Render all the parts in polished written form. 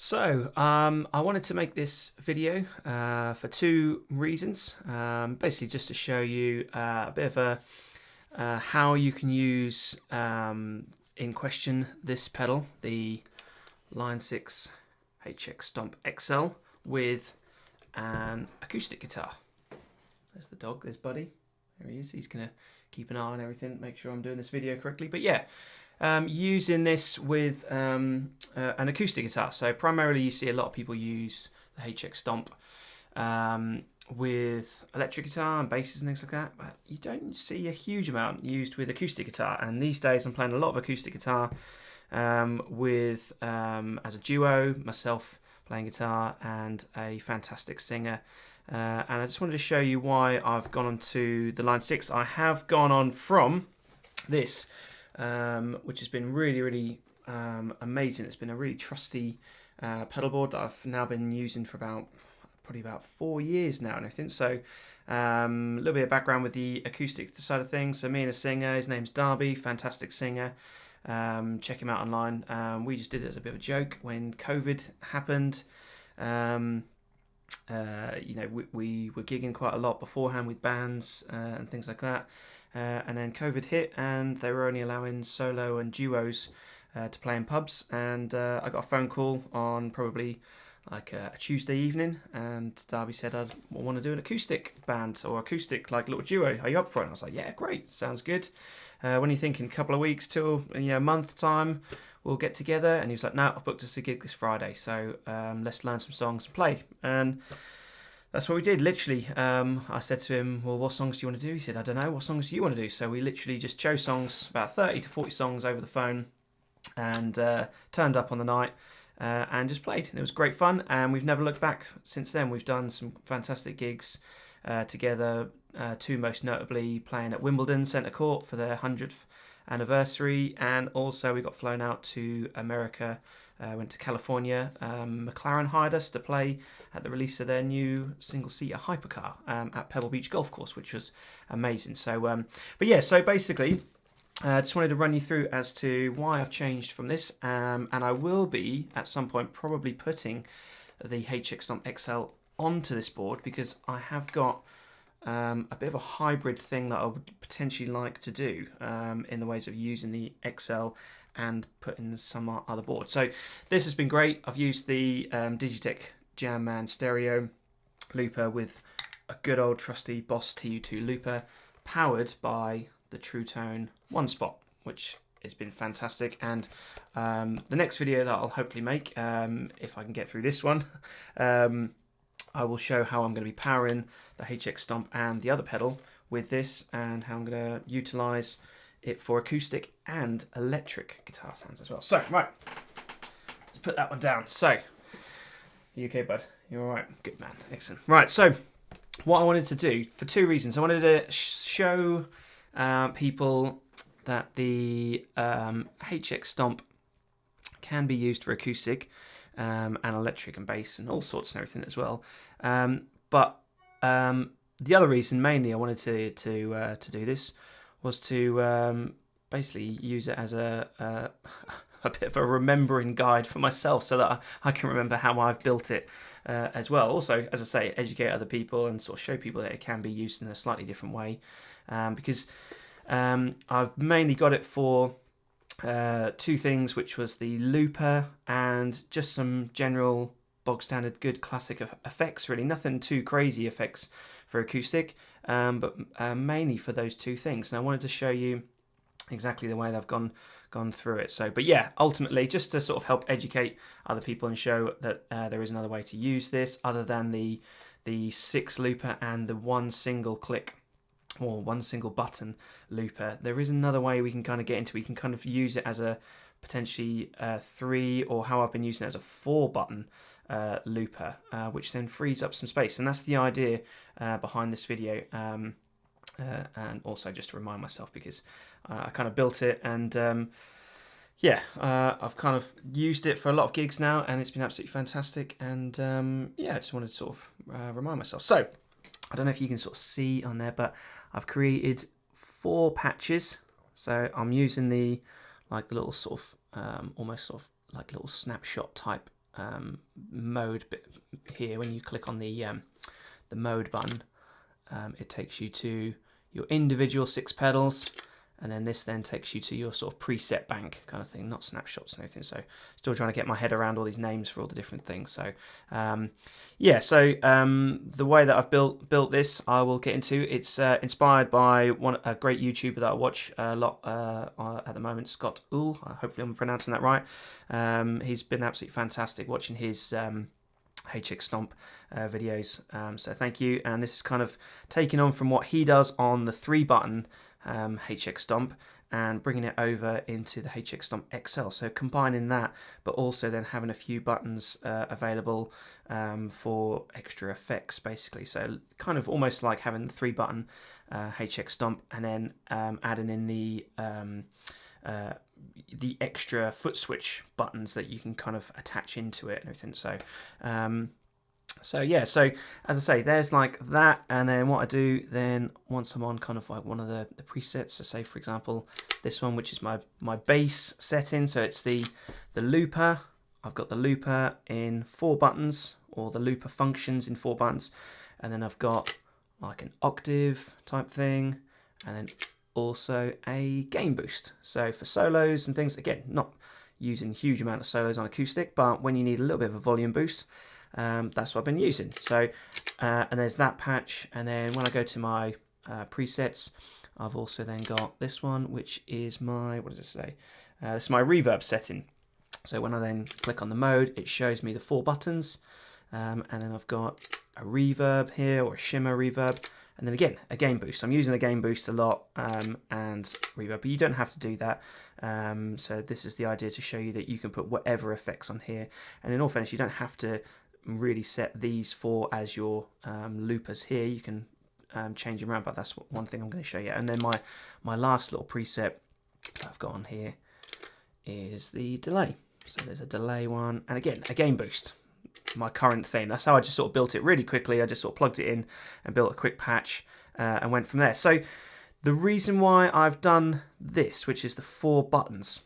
So, I wanted to make this video for two reasons. Basically, just to show you a bit of how you can use in question this pedal, the Line 6 HX Stomp XL, with an acoustic guitar. There's the dog, there's Buddy. There he is. He's going to keep an eye on everything, make sure I'm doing this video correctly. But yeah, using this with an acoustic guitar. So primarily you see a lot of people use the HX Stomp with electric guitar and basses and things like that, but you don't see a huge amount used with acoustic guitar. And these days I'm playing a lot of acoustic guitar with as a duo, myself playing guitar and a fantastic singer. And I just wanted to show you why I've gone on to the Line 6. I have gone on from this, which has been really amazing. It's been a really trusty pedal board that I've now been using for probably about 4 years now and everything. So a little bit of background with the acoustic side of things. So me and a singer, his name's Darby, fantastic singer. Check him out online. We just did it as a bit of a joke when COVID happened. We were gigging quite a lot beforehand with bands and things like that. And then COVID hit and they were only allowing solo and duos to play in pubs. And I got a phone call on probably like a Tuesday evening, and Darby said, I want to do an acoustic band or acoustic like little duo. Are you up for it? And I was like, yeah, great, sounds good. When are you thinking? A couple of weeks till a month time we'll get together? And he was like, no, I've booked us a gig this Friday, so let's learn some songs and play. And that's what we did, literally. I said to him, well, what songs do you want to do? He said, I don't know, what songs do you want to do? So we literally just chose songs, about 30 to 40 songs over the phone, and turned up on the night and just played. And it was great fun, and we've never looked back since then. We've done some fantastic gigs together, two most notably playing at Wimbledon Centre Court for their 100th anniversary, and also we got flown out to America, went to California. McLaren hired us to play at the release of their new single-seater hypercar at Pebble Beach Golf Course, which was amazing. So so basically I just wanted to run you through as to why I've changed from this, and I will be at some point probably putting the HX Stomp XL onto this board, because I have got a bit of a hybrid thing that I would potentially like to do in the ways of using the XL and putting some other board. So this has been great. I've used the Digitech Jam Man stereo looper with a good old trusty Boss TU2 looper, powered by the True Tone One Spot, which has been fantastic. And the next video that I'll hopefully make, if I can get through this one, I will show how I'm going to be powering the HX Stomp and the other pedal with this, and how I'm going to utilise it for acoustic and electric guitar sounds as well. So, right, let's put that one down. So, you okay, bud? You all right? Good man. Excellent. Right, so what I wanted to do, for two reasons. I wanted to show people that the HX Stomp can be used for acoustic and electric and bass and all sorts and everything as well. But the other reason, mainly, I wanted to do this was to basically use it as a bit of a remembering guide for myself, so that I can remember how I've built it as well. Also, as I say, educate other people and sort of show people that it can be used in a slightly different way, because I've mainly got it for two things, which was the looper and just some general bog standard good classic effects. Really nothing too crazy effects for acoustic, but mainly for those two things. And I wanted to show you exactly the way that I've gone through it. So, but yeah, ultimately just to sort of help educate other people and show that there is another way to use this other than the 6 looper and the one single click or one single button looper. There is another way we can kind of get into. We can kind of use it as a potentially 3, or how I've been using it as a 4 button looper, which then frees up some space. And that's the idea behind this video. And also just to remind myself, because I kind of built it, and I've kind of used it for a lot of gigs now, and it's been absolutely fantastic. And I just wanted to sort of remind myself. So I don't know if you can sort of see on there, but I've created 4 patches. So I'm using the little sort of almost sort of like little snapshot type mode bit here. When you click on the mode button, it takes you to your individual 6 pedals, and then this then takes you to your sort of preset bank kind of thing, not snapshots and anything. So still trying to get my head around all these names for all the different things. So the way that I've built this, I will get into. It's inspired by a great YouTuber that I watch a lot at the moment, Scott Ull. Hopefully I'm pronouncing that right. He's been absolutely fantastic watching his HX Stomp videos. So thank you. And this is kind of taking on from what he does on the 3-button HX Stomp and bringing it over into the HX Stomp XL. So combining that, but also then having a few buttons available for extra effects, basically. So kind of almost like having the 3-button HX Stomp and then adding in the extra foot switch buttons that you can kind of attach into it and everything. So yeah, so as I say, there's like that, and then what I do then once I'm on kind of like one of the presets, so say for example this one, which is my bass setting, so it's the looper. I've got the looper in 4 buttons, or the looper functions in 4 buttons, and then I've got like an octave type thing, and then also a gain boost. So for solos and things, again, not using huge amount of solos on acoustic, but when you need a little bit of a volume boost, that's what I've been using. So and there's that patch, and then when I go to my presets, I've also then got this one, which is my, what does it say? This is my reverb setting. So when I then click on the mode, it shows me the 4 buttons, and then I've got a reverb here, or a shimmer reverb, and then again a gain boost. I'm using a gain boost a lot, and reverb, but you don't have to do that. So this is the idea, to show you that you can put whatever effects on here, and in all fairness, you don't have to really set these 4 as your loopers here. You can change them around, but that's one thing I'm going to show you. And then my last little preset that I've got on here is the delay. So there's a delay one, and again a gain boost. My current theme. That's how I just sort of built it really quickly. I just sort of plugged it in and built a quick patch and went from there. So the reason why I've done this, which is the 4 buttons,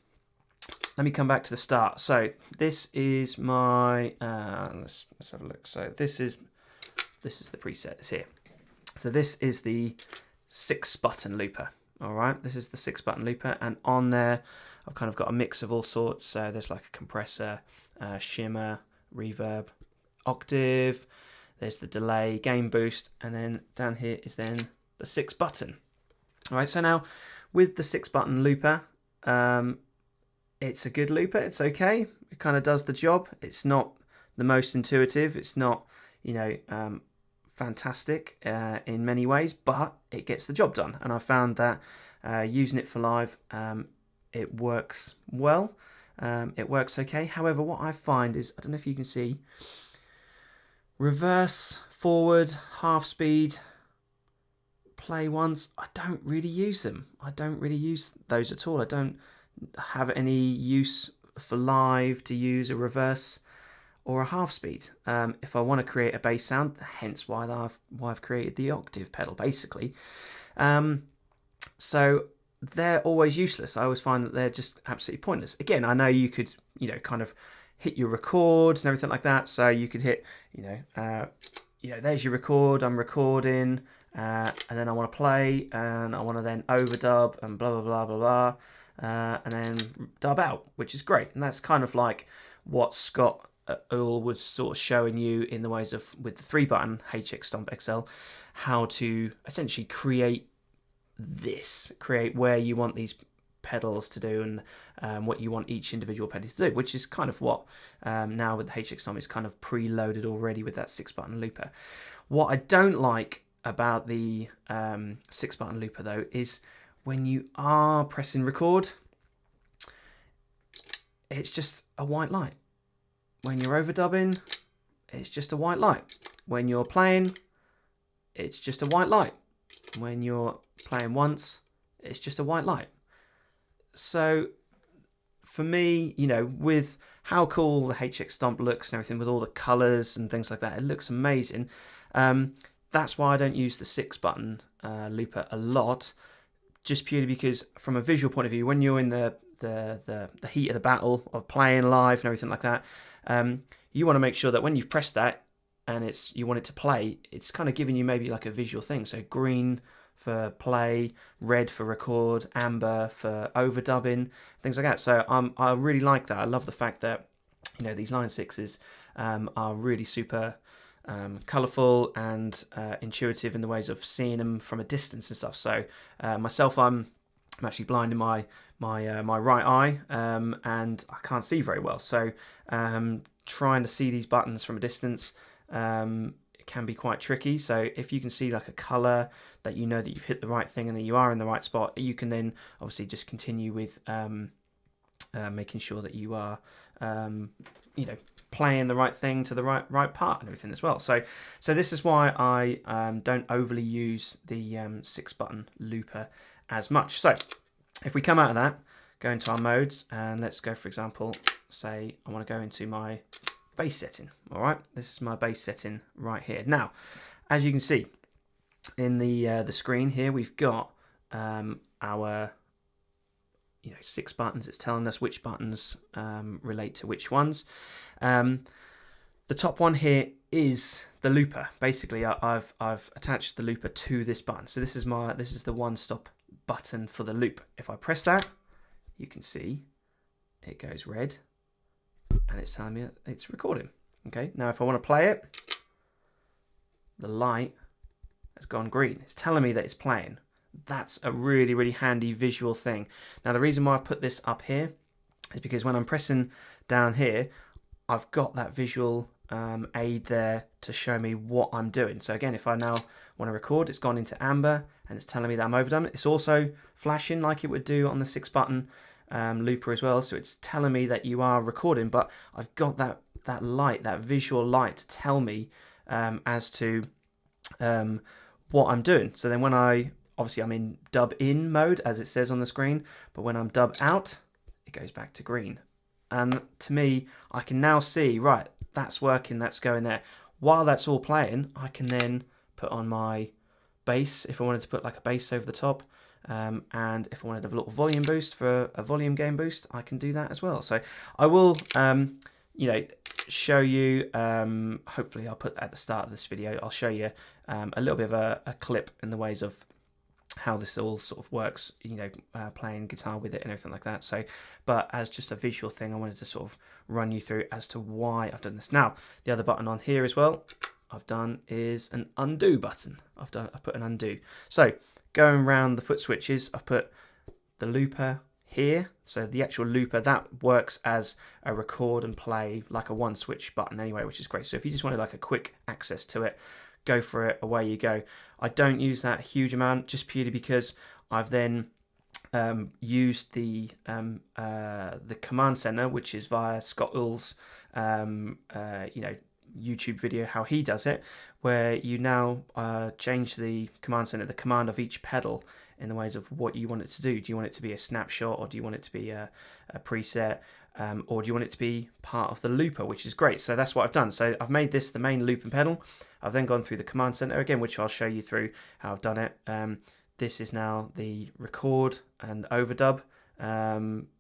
let me come back to the start. So this is my let's have a look. So this is the preset. It's here. So this is the 6-button looper. All right, this is the 6-button looper, and on there I've kind of got a mix of all sorts. So there's like a compressor, shimmer, reverb, octave, there's the delay, gain boost, and then down here is then the 6-button. All right, so now with the 6-button looper, it's a good looper. It's okay. It kind of does the job. It's not the most intuitive. It's not, you know, fantastic in many ways, but it gets the job done. And I found that using it for live, it works well. It works okay. However, what I find is, I don't know if you can see, reverse, forward, half speed, play once, I don't really use them. I don't really use those at all. I don't have any use for live to use a reverse or a half speed. If I want to create a bass sound, hence why I've created the octave pedal, basically. So they're always useless. I always find that they're just absolutely pointless. Again, I know you could, you know, kind of hit your records and everything like that. So you could hit, there's your record. I'm recording, and then I want to play, and I want to then overdub and blah blah blah blah blah, and then dub out, which is great. And that's kind of like what Scott Earl was sort of showing you in the ways of with the 3-button HX Stomp XL, how to essentially create where you want these pedals to do, and what you want each individual pedal to do, which is kind of what now with the HX Stomp is kind of preloaded already with that 6-button looper. What I don't like about the 6-button looper though is when you are pressing record, it's just a white light. When you're overdubbing, it's just a white light. When you're playing, it's just a white light. When you're playing once, it's just a white light. So for me, you know, with how cool the HX Stomp looks and everything, with all the colors and things like that, it looks amazing. That's why I don't use the 6-button looper a lot, just purely because from a visual point of view, when you're in the heat of the battle of playing live and everything like that, you want to make sure that when you've pressed that and you want it to play, it's kind of giving you maybe like a visual thing. So green for play, red for record, amber for overdubbing, things like that. So I really like that. I love the fact that, you know, these Line 6s are really super colourful and intuitive in the ways of seeing them from a distance and stuff. So myself, I'm actually blind in my right eye, and I can't see very well. So trying to see these buttons from a distance, it can be quite tricky. So if you can see like a color that you know that you've hit the right thing and that you are in the right spot, you can then obviously just continue with making sure that you are, you know, playing the right thing to the right part and everything as well. So this is why I don't overly use the 6-button looper as much. So if we come out of that, go into our modes, and let's go, for example, say I want to go into my bass setting. All right, this is my bass setting right here. Now, as you can see in the screen here, we've got our 6 buttons. It's telling us which buttons relate to which ones. The top one here is the looper. Basically, I've attached the looper to this button. So this is the one-stop button for the loop. If I press that, you can see it goes red, and it's telling me it's recording. Okay. Now, if I want to play it, the light has gone green. It's telling me that it's playing. That's a really, really handy visual thing. Now, the reason why I've put this up here is because when I'm pressing down here, I've got that visual aid there to show me what I'm doing. So again, if I now want to record, it's gone into amber and it's telling me that I'm overdone. It's also flashing like it would do on the 6-button looper as well. So it's telling me that you are recording, but I've got that light, that visual light to tell me as to what I'm doing. So then when obviously I'm in dub in mode as it says on the screen, but when I'm dub out, it goes back to green. And to me, I can now see, right, that's working, that's going there. While that's all playing, I can then put on my bass if I wanted to put like a bass over the top. And if I wanted a little volume boost for a volume gain boost, I can do that as well. So I will, show you, hopefully I'll put at the start of this video, I'll show you a little bit of a clip in the ways of how this all sort of works, playing guitar with it and everything like that. So, but as just a visual thing, I wanted to sort of run you through as to why I've done this. Now, the other button on here as well I've done is an undo button. I've put an undo. So going around the foot switches, I've put the looper here. So the actual looper, that works as a record and play, like a one switch button anyway, which is great. So if you just wanted like a quick access to it, go for it, away you go. I don't use that a huge amount just purely because I've then used the command center, which is via Scott Ull's YouTube video, how he does it, where you now change the command center, the command of each pedal, in the ways of what you want it to do. Do you want it to be a snapshot, or do you want it to be a preset, or do you want it to be part of the looper, which is great. So that's what I've done. So I've made this the main looping pedal. I've then gone through the command center again, which I'll show you through how I've done it. This is now the record and overdub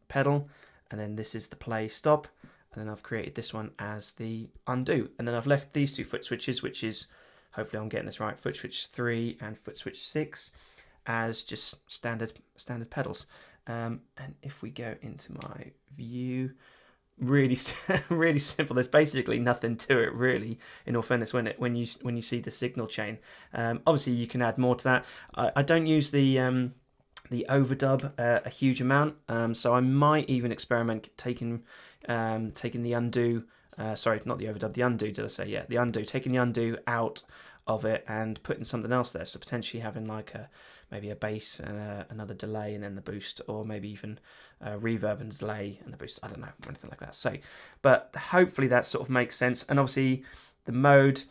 pedal, and then this is the play stop, and then I've created this one as the undo, and then I've left these two foot switches, which is, hopefully I'm getting this right, foot switch 3 and foot switch 6, as just standard pedals. And if we go into my view, really really simple. There's basically nothing to it really, in all fairness, when you see the signal chain. Obviously you can add more to that. I don't use the overdub a huge amount, so I might even experiment taking the undo, sorry, not the overdub, the undo, did I say? Yeah, the undo, taking the undo out of it and putting something else there. So potentially having like maybe a bass and another delay and then the boost, or maybe even reverb and delay and the boost. I don't know, or anything like that. So, but hopefully that sort of makes sense. And obviously the mode,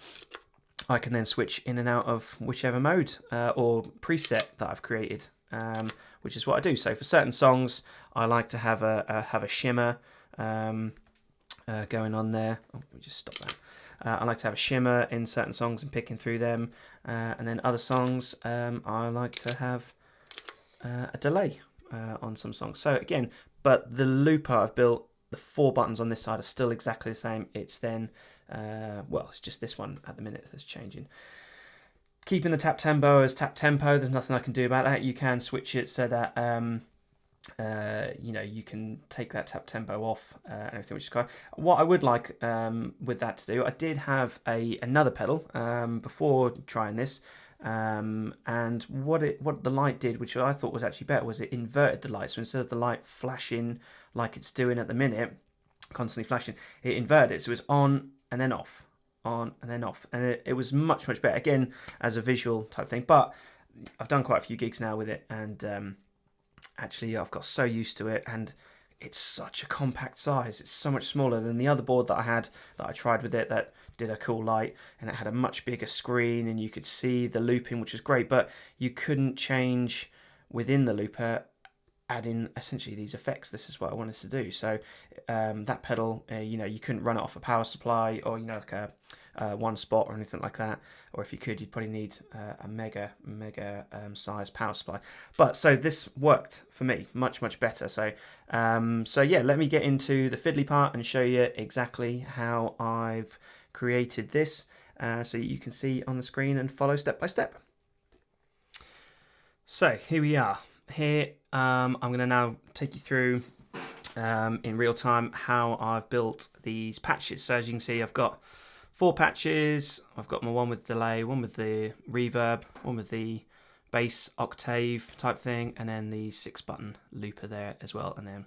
I can then switch in and out of whichever mode or preset that I've created, which is what I do. So for certain songs, I like to have a shimmer going on there. Oh, let me just stop that. I like to have a shimmer in certain songs and picking through them, and then other songs I like to have a delay on some songs. So again, but the looper I've built, the 4 buttons on this side are still exactly the same. It's then, it's just this one at the minute that's changing. Keeping the tap tempo as tap tempo, there's nothing I can do about that. You can switch it so that you can take that tap tempo off and everything, which is quite. What I would like with that to do, I did have another pedal before trying this, and what the light did, which I thought was actually better, was it inverted the light. So instead of the light flashing like it's doing at the minute, constantly flashing, it inverted it. So it was on and then off, on and then off. And it was much, much better, again, as a visual type thing. But I've done quite a few gigs now with it, and actually I've got so used to it, and it's such a compact size. It's so much smaller than the other board that I had, that I tried with it, that did a cool light, and it had a much bigger screen, and you could see the looping, which was great, but you couldn't change within the looper, add in essentially these effects. This is what I wanted to do. So that pedal, you know, you couldn't run it off a power supply, or, you know, like a one spot or anything like that. Or if you could, you'd probably need a mega size power supply. But so this worked for me much better. So so yeah, let me get into the fiddly part and show you exactly how I've created this, so you can see on the screen and follow step by step. So here we are. Here I'm going to now take you through in real time how I've built these patches. So as you can see, I've got 4 patches. I've got my one with delay, one with the reverb, one with the bass octave type thing, and then the 6-button looper there as well, and then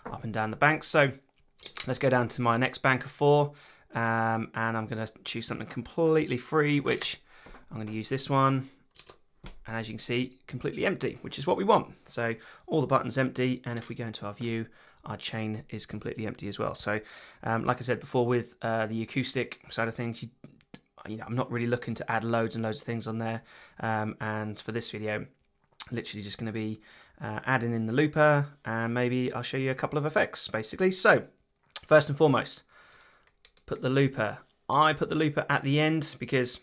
up and down the banks. So let's go down to my next bank of 4, and I'm going to choose something completely free, which I'm going to use this one. And as you can see, completely empty, which is what we want. So all the buttons empty, and if we go into our view, our chain is completely empty as well. So like I said before, with the acoustic side of things, you know, I'm not really looking to add loads and loads of things on there. And for this video, literally just going to be adding in the looper, and maybe I'll show you a couple of effects, basically. So first and foremost, put the looper. I put the looper at the end because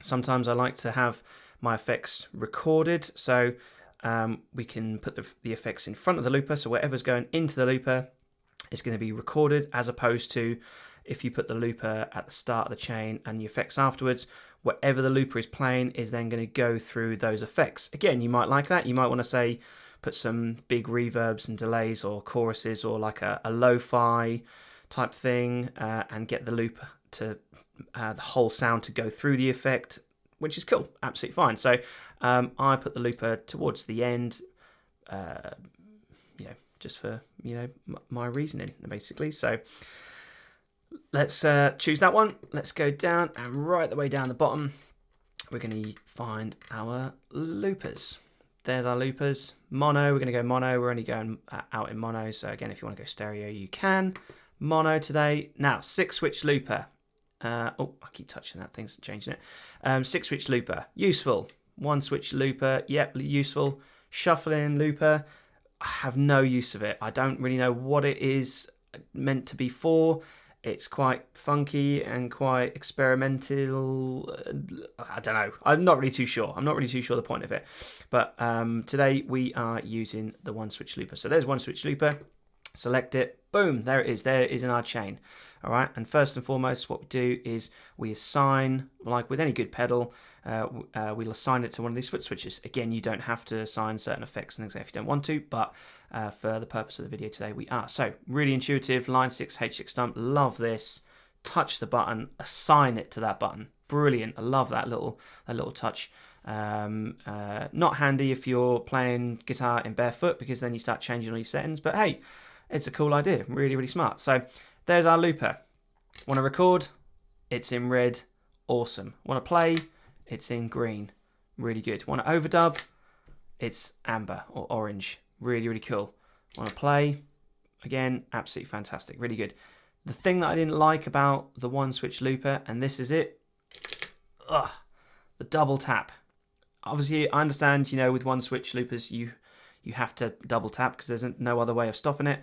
sometimes I like to have my effects recorded, so we can put the effects in front of the looper, so whatever's going into the looper is going to be recorded, as opposed to if you put the looper at the start of the chain and the effects afterwards, whatever the looper is playing is then going to go through those effects. Again, you might like that. You might want to say put some big reverbs and delays or choruses, or like a lo-fi type thing, and get the looper to the whole sound to go through the effect, which is cool, absolutely fine. So I put the looper towards the end, you know, just for, you know, my reasoning, basically. So let's choose that one. Let's go down, and right the way down the bottom, we're going to find our loopers. There's our loopers. Mono, we're going to go mono. We're only going out in mono. So again, if you want to go stereo, you can. Mono today. Now, 6-switch looper. Oh, I keep touching that, thing's changing it. 6-switch looper, useful. 1-switch looper, yep, useful. Shuffling looper, I have no use of it. I don't really know what it is meant to be for. It's quite funky and quite experimental. I don't know. I'm not really too sure. I'm not really too sure the point of it. But today we are using the 1-switch looper. So there's 1-switch looper. Select it. Boom. There it is. There it is in our chain. All right. And first and foremost, what we do is we assign, like with any good pedal, we'll assign it to one of these foot switches. Again, you don't have to assign certain effects and things if you don't want to, but for the purpose of the video today, we are. So really intuitive. Line 6 HX Stomp. Love this. Touch the button. Assign it to that button. Brilliant. I love that little touch. Not handy if you're playing guitar in barefoot, because then you start changing all your settings. But hey, it's a cool idea. Really, really smart. So there's our looper. Want to record? It's in red. Awesome. Want to play? It's in green. Really good. Want to overdub? It's amber or orange. Really, really cool. Want to play? Again, absolutely fantastic. Really good. The thing that I didn't like about the 1-switch looper, and this is it, the double tap. Obviously, I understand, you know, with 1-switch loopers, you have to double tap because there's no other way of stopping it.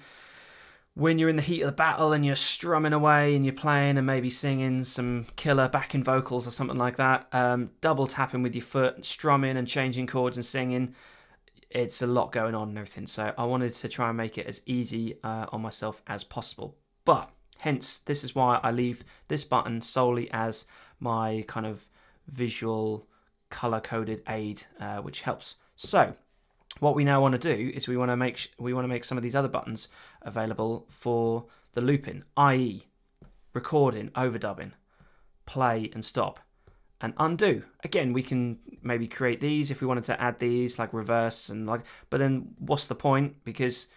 When you're in the heat of the battle and you're strumming away and you're playing and maybe singing some killer backing vocals or something like that, double tapping with your foot, strumming and changing chords and singing, it's a lot going on and everything. So I wanted to try and make it as easy on myself as possible. But hence, this is why I leave this button solely as my kind of visual color-coded aid, which helps. So what we now want to do is we want to make some of these other buttons available for the looping, i.e. recording, overdubbing, play and stop, and undo. Again, we can maybe create these if we wanted to add these, like reverse and like, but then what's the point? Because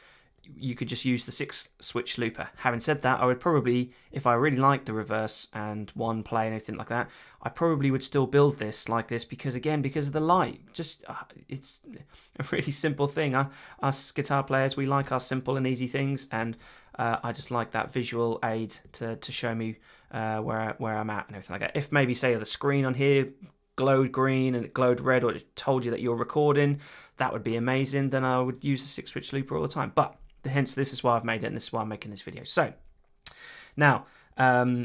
you could just use the 6 switch looper. Having said that, I would probably, if I really liked the reverse and one play and anything like that, I probably would still build this like this because of the light. Just it's a really simple thing. Us guitar players, we like our simple and easy things, and I just like that visual aid to show me where I'm at and everything like that. If maybe say the screen on here glowed green and it glowed red, or it told you that you're recording, that would be amazing. Then I would use the 6 switch looper all the time. But hence, this is why I've made it, and this is why I'm making this video. So now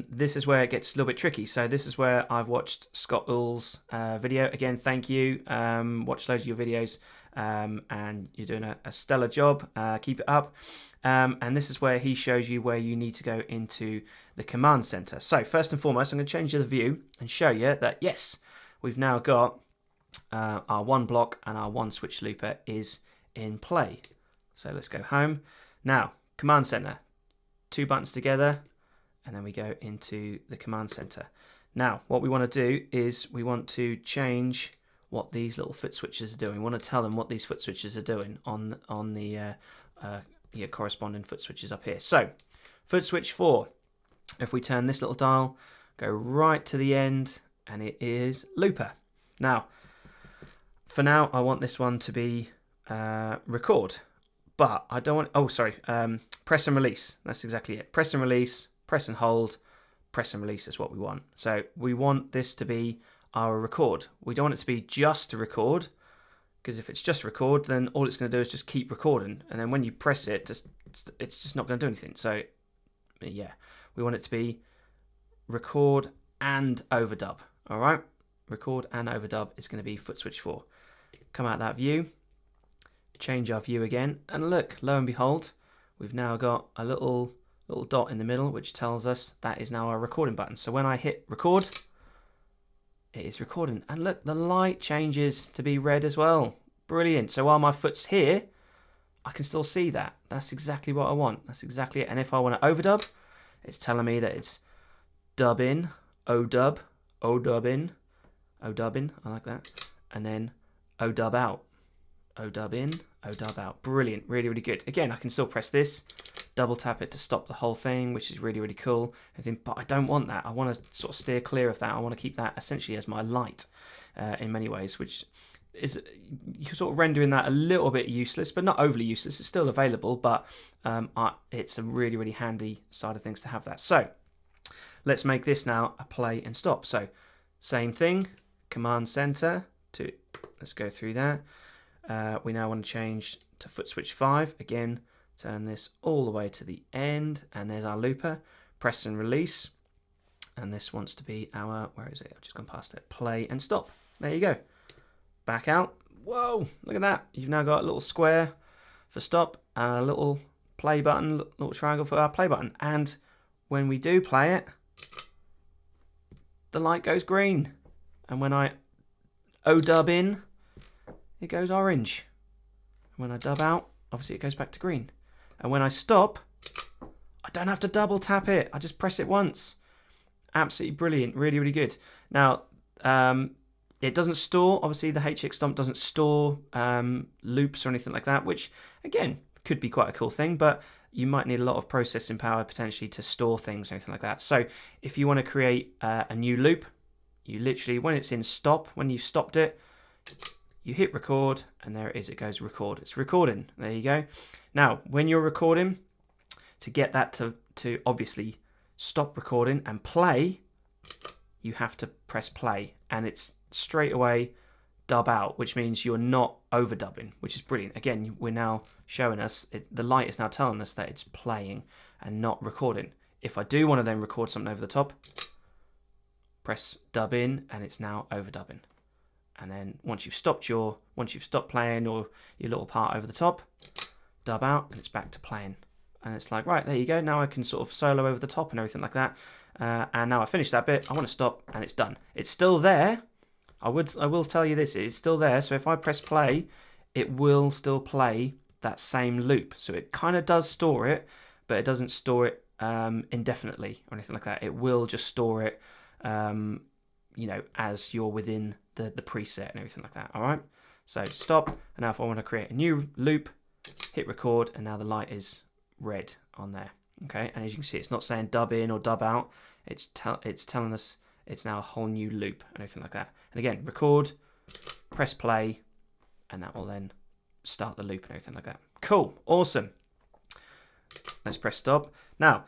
this is where it gets a little bit tricky. So this is where I've watched Scott Ull's video. Again, thank you. Watched loads of your videos, and you're doing a stellar job. Keep it up. And this is where he shows you where you need to go into the command center. So first and foremost, I'm going to change the view and show you that yes, we've now got our 1 block and our 1 switch looper is in play. So let's go home. Now, command center, 2 buttons together, and then we go into the command center. Now, what we want to do is we want to change what these little foot switches are doing. We want to tell them what these foot switches are doing on the corresponding foot switches up here. So, foot switch 4, if we turn this little dial, go right to the end, and it is looper. Now, for now, I want this one to be record. But I don't want, press and release. That's exactly it. Press and release, press and hold, press and release is what we want. So we want this to be our record. We don't want it to be just a record, because if it's just record, then all it's going to do is just keep recording. And then when you press it, it's just not going to do anything. So yeah, we want it to be record and overdub. All right, record and overdub is going to be foot switch 4. Come out that view. Change our view again, and look, lo and behold, we've now got a little dot in the middle which tells us that is now our recording button. So when I hit record, it is recording, and look, the light changes to be red as well. Brilliant. So while my foot's here, I can still see that. That's exactly what I want. That's exactly it. And if I want to overdub, it's telling me that it's dub in, O-dub, O-dub in, O-dub in, I like that, and then O-dub out. O-dub in, O-dub out. Brilliant, really, really good. Again, I can still press this, double tap it to stop the whole thing, which is really, really cool. But I don't want that. I want to sort of steer clear of that. I want to keep that essentially as my light in many ways, which is, you're sort of rendering that a little bit useless, but not overly useless. It's still available, but it's a really, really handy side of things to have that. So let's make this now a play and stop. So same thing, command center to, let's go through that. We now want to change to foot switch 5. Again, turn this all the way to the end, and there's our looper. Press and release. And this wants to be our, where is it? I've just gone past it. Play and stop. There you go. Back out. Whoa, look at that. You've now got a little square for stop, and a little play button, little triangle for our play button. And when we do play it, the light goes green. And when I O-dub in, it goes orange. When I dub out, obviously it goes back to green. And when I stop, I don't have to double tap it. I just press it once. Absolutely brilliant. Really, really good. Now, it doesn't store, obviously the HX Stomp doesn't store loops or anything like that, which again, could be quite a cool thing, but you might need a lot of processing power potentially to store things or anything like that. So if you want to create a new loop, you literally, when it's in stop, when you've stopped it, you hit record, and there it is. It goes record. It's recording. There you go. Now, when you're recording, to get that to obviously stop recording and play, you have to press play, and it's straight away dub out, which means you're not overdubbing, which is brilliant. Again, we're now showing us, the light is now telling us that it's playing and not recording. If I do want to then record something over the top, press dub in, and it's now overdubbing. And then once you've stopped playing or your little part over the top, dub out, and it's back to playing. And it's like, right, there you go. Now I can sort of solo over the top and everything like that. And now I finished that bit. I want to stop, and it's done. It's still there. I will tell you this, it's still there. So if I press play, it will still play that same loop. So it kind of does store it, but it doesn't store it indefinitely or anything like that. It will just store it, as you're within the preset and everything like that. All right. So stop. And now if I want to create a new loop, hit record, and now the light is red on there. Okay, and as you can see, it's not saying dub in or dub out. It's telling us it's now a whole new loop and everything like that. And again, record, press play, and that will then start the loop and everything like that. Cool, awesome. Let's press stop. Now,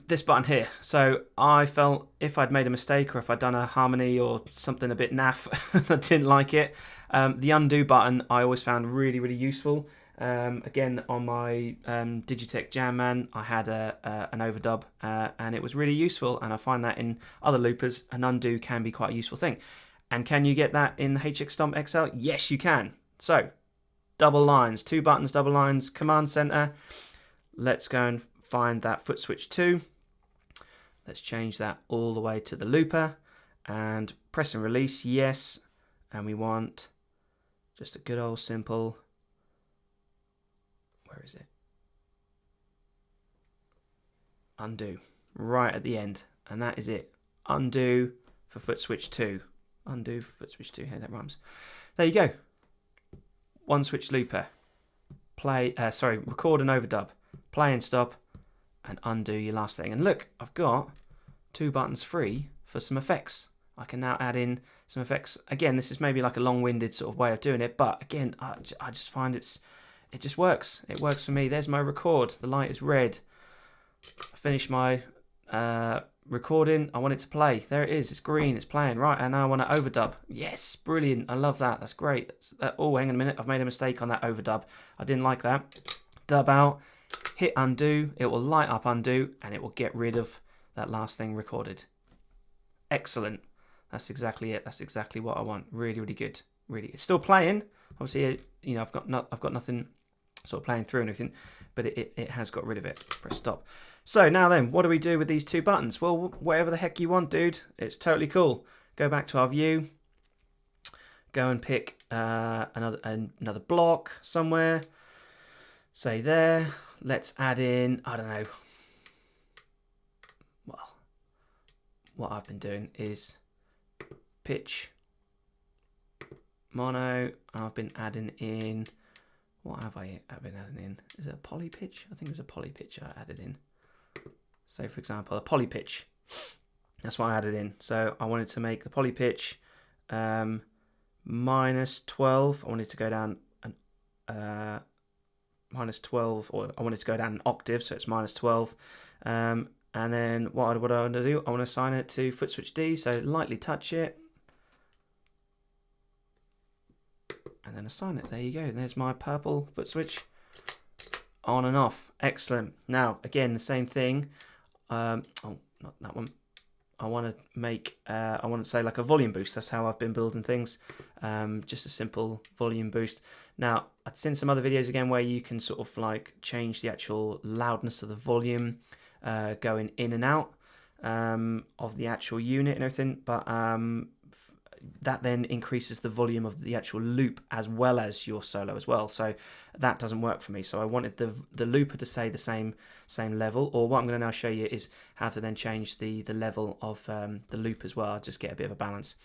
this button here. So I felt if I'd made a mistake or if I'd done a harmony or something a bit naff, I didn't like it. The undo button I always found really, really useful. Again, on my Digitech Jam Man, I had an overdub, and it was really useful. And I find that in other loopers, an undo can be quite a useful thing. And can you get that in the HX Stomp XL? Yes, you can. So, double lines, 2 buttons, double lines, command center. Let's go and find that foot switch 2. Let's change that all the way to the looper and press and release, yes. And we want just a good old simple, where is it? Undo, right at the end. And that is it. Undo for foot switch 2. Undo for foot switch 2, hey, that rhymes. There you go. One switch looper. Record and overdub. Play and stop, and undo your last thing. And look, I've got 2 buttons free for some effects. I can now add in some effects. Again, this is maybe like a long-winded sort of way of doing it, but again, I just find it just works. It works for me. There's my record. The light is red. I finish my recording. I want it to play. There it is. It's green. It's playing. Right, and now I want to overdub. Yes, brilliant. I love that. That's great. Oh, hang on a minute. I've made a mistake on that overdub. I didn't like that. Dub out. Hit undo, it will light up undo, and it will get rid of that last thing recorded. Excellent. That's exactly it. That's exactly what I want. Really, really good. Really, it's still playing. Obviously, you know, I've got nothing sort of playing through and everything, but it has got rid of it. Press stop. So now then, what do we do with these 2 buttons? Well, whatever the heck you want, dude. It's totally cool. Go back to our view. Go and pick another block somewhere. Say there. Let's add in, I don't know, well, what I've been doing is pitch, mono, and I've been adding in, what have I been adding in? Is it a poly pitch? I think it was a poly pitch I added in. So for example, a poly pitch, that's what I added in. So I wanted to make the poly pitch minus 12, I wanted to go down minus 12, or I wanted to go down an octave, so it's minus 12. And then what I want to do, I want to assign it to foot switch D, so lightly touch it. And then assign it. There you go. And there's my purple foot switch on and off. Excellent. Now, again, the same thing. Oh, not that one. I want to make, I want to say like a volume boost. That's how I've been building things. Just a simple volume boost. Now, I've seen some other videos again where you can sort of like change the actual loudness of the volume going in and out of the actual unit and everything. But that then increases the volume of the actual loop as well as your solo as well. So that doesn't work for me. So I wanted the looper to stay the same level. Or what I'm going to now show you is how to then change the level of the loop as well. Just get a bit of a balance.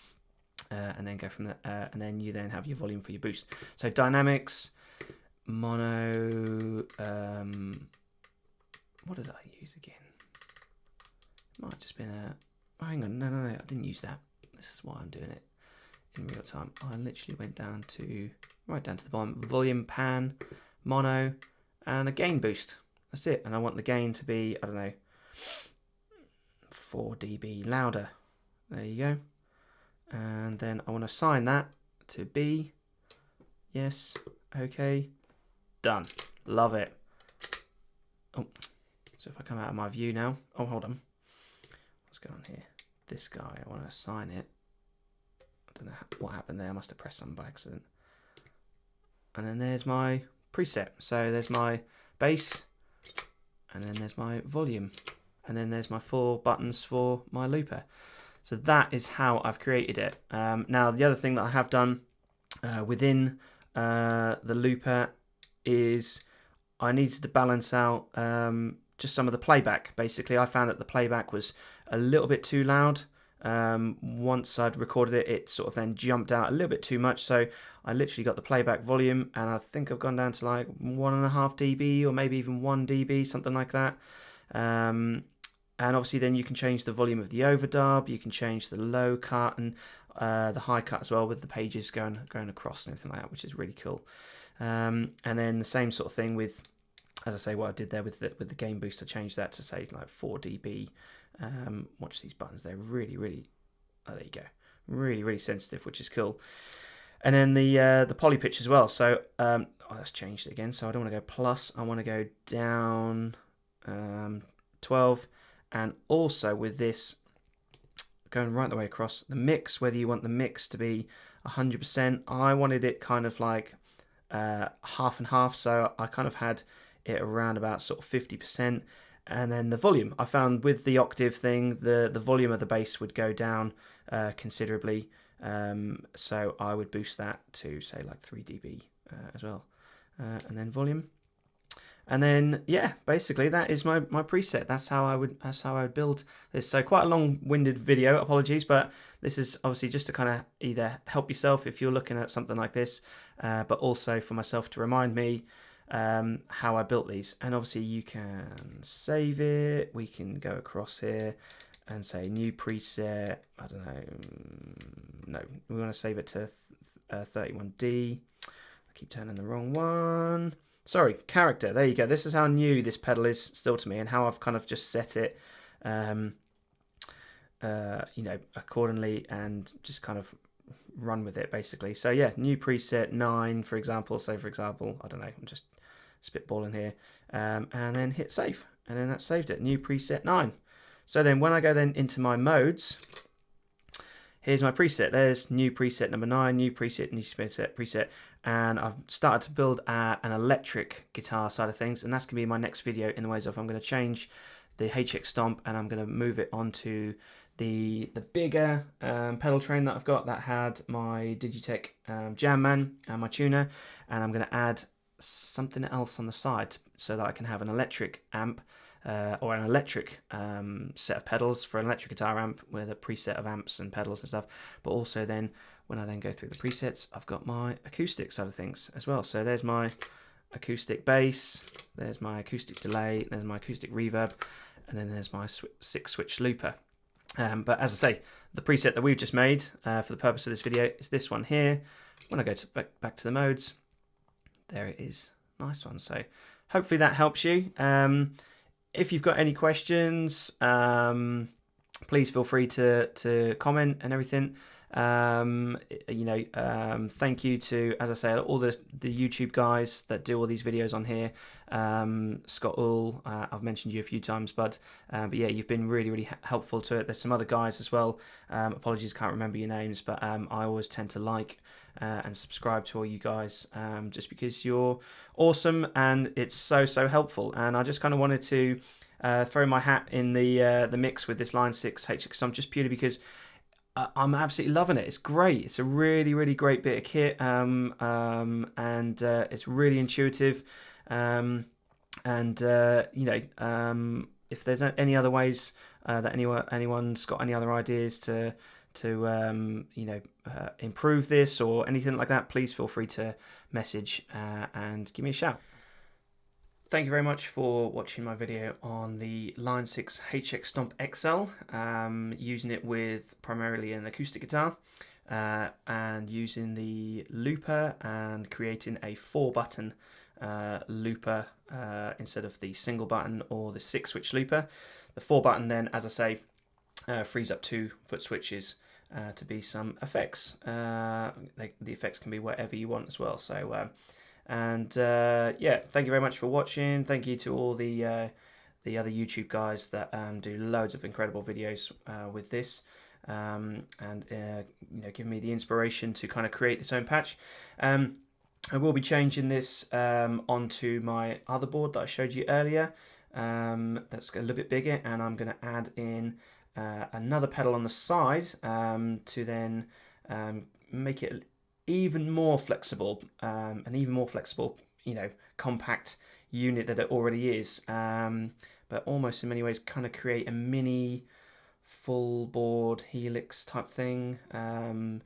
And then go from that, and then you then have your volume for your boost. So dynamics, mono, what did I use again? Might have just been a, oh, hang on, no, I didn't use that. This is why I'm doing it in real time. I literally went down to, right down to the bottom, volume, pan, mono, and a gain boost. That's it. And I want the gain to be, I don't know, 4 dB louder. There you go. And then I want to assign that to B. Yes. Okay. Done. Love it. Oh, so if I come out of my view now. Oh, hold on. What's going on here? This guy, I want to assign it. I don't know what happened there. I must have pressed something by accident. And then there's my preset. So there's my bass. And then there's my volume. And then there's my 4 buttons for my looper. So that is how I've created it. Now, the other thing that I have done within the looper is I needed to balance out just some of the playback. Basically, I found that the playback was a little bit too loud once I'd recorded it, it sort of then jumped out a little bit too much. So I literally got the playback volume, and I think I've gone down to like 1.5 dB or maybe even 1 dB, something like that. And obviously then you can change the volume of the overdub, you can change the low cut and the high cut as well, with the pages going across and everything like that, which is really cool. And then the same sort of thing with, as I say, what I did there with the gain boost, I changed that to say like 4 dB. Watch these buttons, they're really, oh, there you go, really sensitive, which is cool. And then the poly pitch as well. So let's change it again. So I don't want to go plus, I want to go down 12. And also with this, going right the way across, the mix, whether you want the mix to be 100%, I wanted it kind of like half and half, so I kind of had it around about sort of 50%. And then the volume, I found with the octave thing, the volume of the bass would go down considerably, so I would boost that to say like 3 dB as well, and then volume. And then yeah, basically that is my preset. That's how I would build this. So quite a long-winded video, apologies, but this is obviously just to kind of either help yourself if you're looking at something like this, but also for myself to remind me how I built these. And obviously you can save it. We can go across here and say new preset. I don't know. No, we want to save it to 31D. I keep turning the wrong one. Sorry, character. There you go. This is how new this pedal is still to me, and how I've kind of just set it, you know, accordingly, and just kind of run with it basically. So yeah, new preset 9, for example. So for example, I don't know, I'm just spitballing here, and then hit save, and then that saved it. New preset 9. So then when I go then into my modes, here's my preset. There's new preset number 9, new preset, new preset. And I've started to build an electric guitar side of things, and that's going to be my next video, in the ways of I'm going to change the HX Stomp and I'm going to move it onto the bigger pedal train that I've got that had my Digitech Jam Man and my tuner, and I'm going to add something else on the side so that I can have an electric amp or an electric set of pedals for an electric guitar amp with a preset of amps and pedals and stuff, but also then when I then go through the presets, I've got my acoustic side of things as well. So there's my acoustic bass, there's my acoustic delay, there's my acoustic reverb, and then there's my 6-switch looper. But as I say, the preset that we've just made for the purpose of this video is this one here. When I go to back to the modes, there it is. Nice one. So hopefully that helps you. If you've got any questions, please feel free to comment and everything. You know, thank you to, as I say, all the YouTube guys that do all these videos on here. Scott Ull, I've mentioned you a few times, but yeah, you've been really helpful to it. There's some other guys as well. Apologies, can't remember your names, but I always tend to like and subscribe to all you guys, just because you're awesome and it's so helpful. And I just kind of wanted to throw my hat in the mix with this Line 6 HX Stomp, just purely because I'm absolutely loving it. It's great. It's a really great bit of kit, and it's really intuitive. You know, if there's any other ways that anyone's got any other ideas to you know, improve this or anything like that, please feel free to message and give me a shout. Thank you very much for watching my video on the Line 6 HX Stomp XL, using it with primarily an acoustic guitar, and using the looper and creating a 4-button looper instead of the single button or the 6-switch looper. The 4-button then, as I say, frees up 2 foot switches to be some effects. The effects can be whatever you want as well. So yeah, thank you very much for watching. Thank you to all the other YouTube guys that do loads of incredible videos with this, and you know, give me the inspiration to kind of create this own patch. I will be changing this onto my other board that I showed you earlier. That's a little bit bigger, and I'm going to add in another pedal on the side to then make it even more flexible, an even more flexible, you know, compact unit that it already is, but almost in many ways kind of create a mini full board helix type thing, and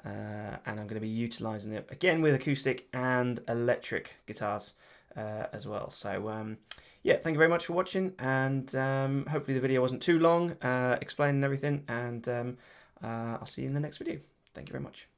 I'm going to be utilising it again with acoustic and electric guitars as well. So yeah, thank you very much for watching, and hopefully the video wasn't too long explaining everything, and I'll see you in the next video. Thank you very much.